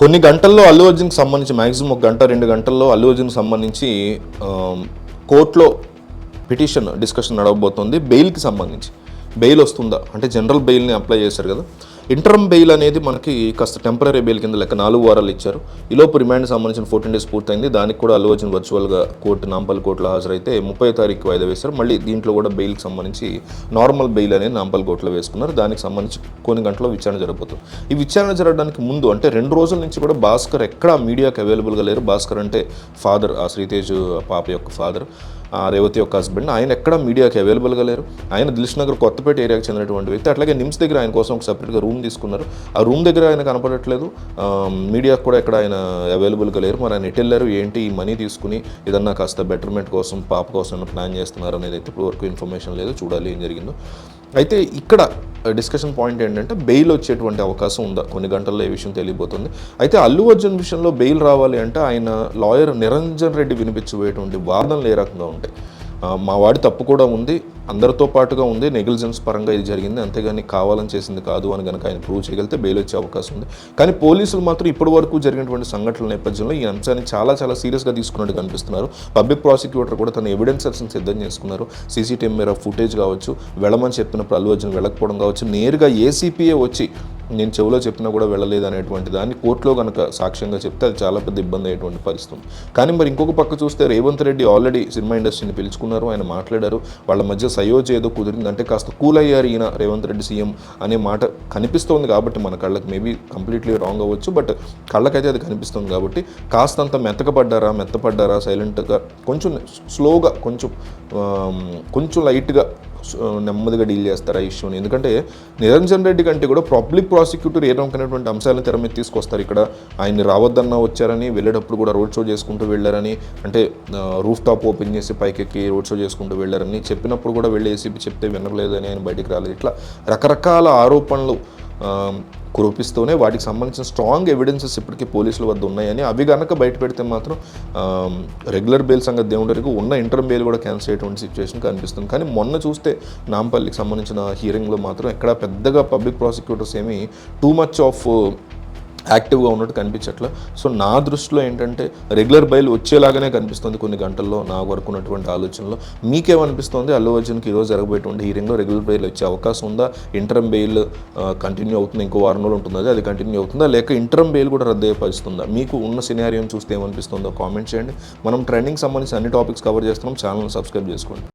కొన్ని గంటల్లో అల్లు అర్జున్కి సంబంధించి మ్యాక్సిమం 1 గంట 2 గంటల్లో అల్లు అర్జున్కి సంబంధించి కోర్టులో పిటిషన్ డిస్కషన్ నడవబోతోంది. బెయిల్కి సంబంధించి బెయిల్ వస్తుందా అంటే జనరల్ బెయిల్ని అప్లై చేశారు కదా, ఇంటరమ్ బెయిల్ అనేది మనకి కాస్త టెంపరీ బెయిల్ కింద లెక్క 4 వారాలు ఇచ్చారు. ఈలోపు రిమాండ్ సంబంధించిన 14 డేస్ పూర్తయింది. దానికి కూడా అల్లు అర్జున్ వర్చువల్గా నాంపల్లి కోర్టులో హాజరైతే 30వ తారీఖు వాయిదా వేశారు. మళ్ళీ దీంట్లో కూడా బెయిల్కి సంబంధించి నార్మల్ బెయిల్ అనేది నాంపల్లి కోర్టులో వేసుకున్నారు. దానికి సంబంధించి కొన్ని గంటల్లో విచారణ జరగబోతుంది. ఈ విచారణ జరగడానికి ముందు అంటే 2 రోజుల నుంచి కూడా భాస్కర్ ఎక్కడా మీడియాకి అవైలబుల్గా లేరు. భాస్కర్ అంటే ఫాదర్, ఆ శ్రీతేజ్ పాప యొక్క ఫాదర్, రేవతి యొక్క హస్బెండ్, ఆయన ఎక్కడ మీడియాకి అవైలబుల్గా లేరు. ఆయన దిల్ష్ నగర్ కొత్తపేట ఏరియాకి చెందినటువంటి వ్యక్తి. అట్లాగే నిమ్స్ దగ్గర ఆయన కోసం ఒక సపరేట్గా రూమ్ తీసుకున్నారు. ఆ రూమ్ దగ్గర ఆయన కనపడట్లేదు. మీడియాకు కూడా ఎక్కడ ఆయన అవైలబుల్గా లేరు. మరి ఆయన ఎటు వెళ్ళారు ఏంటి, ఈ మనీ తీసుకుని ఏదన్నా కాస్త బెటర్మెంట్ కోసం పాప కోసం ప్లాన్ చేస్తున్నారు అనేది అయితే ఇప్పుడు వరకు ఇన్ఫర్మేషన్ లేదు. చూడాలి ఏం జరిగిందో. అయితే ఇక్కడ డిస్కషన్ పాయింట్ ఏంటంటే బెయిల్ వచ్చేటువంటి అవకాశం ఉందా, కొన్ని గంటల్లో ఈ విషయం తెలియబోతుంది. అయితే అల్లు అర్జున్ విషయంలో బెయిల్ రావాలి అంటే ఆయన లాయర్ నిరంజన్ రెడ్డి వినిపించబోయేటువంటి వాదనలు ఏ రకంగా ఉంటాయి. మా వాడి తప్పు కూడా ఉంది, అందరితో పాటుగా ఉంది, నెగ్లిజెన్స్ పరంగా ఇది జరిగింది, అంతేగాని కావాలని చేసింది కాదు అని కనుక ఆయన ప్రూవ్ చేయగలిగితే బెయిల్ వచ్చే అవకాశం ఉంది. కానీ పోలీసులు మాత్రం ఇప్పటి వరకు జరిగినటువంటి సంఘటనల నేపథ్యంలో ఈ అంశాన్ని చాలా సీరియస్గా తీసుకున్నట్టు కనిపిస్తున్నారు. పబ్లిక్ ప్రాసిక్యూటర్ కూడా తన ఎవిడెన్సెస్ని సిద్ధం చేసుకున్నారు. సీసీటీవీ మీద ఫుటేజ్ కావచ్చు, వెళ్ళమని చెప్పినప్పుడు అల్లు అర్జున్ వెళ్ళకపోవడం కావచ్చు, నేరుగా ఏసీపీఏ వచ్చి నేను చెవిలో చెప్పినా కూడా వెళ్ళలేదు అనేటువంటి దాన్ని కోర్టులో కనుక సాక్ష్యంగా చెప్తే అది చాలా పెద్ద ఇబ్బంది అయ్యేటువంటి పరిస్థితి. కానీ మరి ఇంకొక పక్క చూస్తే రేవంత్ రెడ్డి ఆల్రెడీ సినిమా ఇండస్ట్రీని పిలుచుకున్నారు, ఆయన మాట్లాడారు, వాళ్ళ మధ్య సయోధ్య ఏదో కుదిరింది, అంటే కాస్త కూల్ అయ్యారు ఈయన రేవంత్ రెడ్డి సీఎం అనే మాట కనిపిస్తోంది. కాబట్టి మన కళ్ళకి మేబీ కంప్లీట్లీ రాంగ్ అవ్వచ్చు, బట్ కళ్ళకైతే అది కనిపిస్తుంది. కాబట్టి కాస్తంత మెత్తపడ్డారా సైలెంట్గా, కొంచెం స్లోగా, కొంచెం లైట్గా నెమ్మదిగా డీల్ చేస్తారు ఆ ఇష్యూని. ఎందుకంటే నిరంజన్ రెడ్డి కంటే కూడా పబ్లిక్ ప్రాసిక్యూటర్ ఏ రకమైనటువంటి అంశాలను తెర మీద తీసుకొస్తారు. ఇక్కడ ఆయన్ని రావద్దన్నా వచ్చారని, వెళ్ళేటప్పుడు కూడా రోడ్ షో చేసుకుంటూ వెళ్ళారని, అంటే రూఫ్ టాప్ ఓపెన్ చేసి పైకెక్కి రోడ్ షో చేసుకుంటూ వెళ్ళారని చెప్పినప్పుడు కూడా వెళ్ళి ఏసీపీ చెప్తే వినలేదని ఆయన బయటికి రాలేదు. ఇట్లా రకరకాల ఆరోపణలు కురిపిస్తూనే వాటికి సంబంధించిన స్ట్రాంగ్ ఎవిడెన్సెస్ ఇప్పటికీ పోలీసుల వద్ద ఉన్నాయని, అవి కనుక బయట పెడితే మాత్రం రెగ్యులర్ బెయిల్ సంగతి దేవుడి వరకు ఉన్న ఇంటర్మ్ బెయిల్ కూడా క్యాన్సిల్ అయ్యేటువంటి సిచ్యువేషన్ కనిపిస్తుంది. కానీ మొన్న చూస్తే నాంపల్లికి సంబంధించిన హీరింగ్లో మాత్రం ఎక్కడ పెద్దగా పబ్లిక్ ప్రాసిక్యూటర్స్ ఏమీ టూ మచ్ ఆఫ్ యాక్టివ్గా ఉన్నట్టు కనిపించట్లా. సో నా దృష్టిలో ఏంటంటే రెగ్యులర్ బెయిల్ వచ్చేలాగానే కనిపిస్తుంది కొన్ని గంటల్లో, నాకు వరకు ఉన్నటువంటి ఆలోచనలో. మీకేమనిపిస్తుంది, అల్లు అర్జున్కి ఈరోజు జరగబోయేటువంటి హీరింగ్లో రెగ్యులర్ బెయిల్ వచ్చే అవకాశం ఉందా? ఇంటరమ్ బెయిల్ కంటిన్యూ అవుతుంది, ఇంకో 6 రోజులు ఉంటుంది, అది కంటిన్యూ అవుతుందా, లేక ఇంటరమ్ బెయిల్ కూడా రద్దు పరిస్తుందా? మీకు ఉన్న సినారియోని చూస్తే ఏమనిపిస్తుందో కామెంట్ చేయండి. మనం ట్రెండింగ్ సంబంధించి అన్ని టాపిక్స్ కవర్ చేస్తున్నాం. ఛానల్ని సబ్స్క్రైబ్ చేసుకోండి.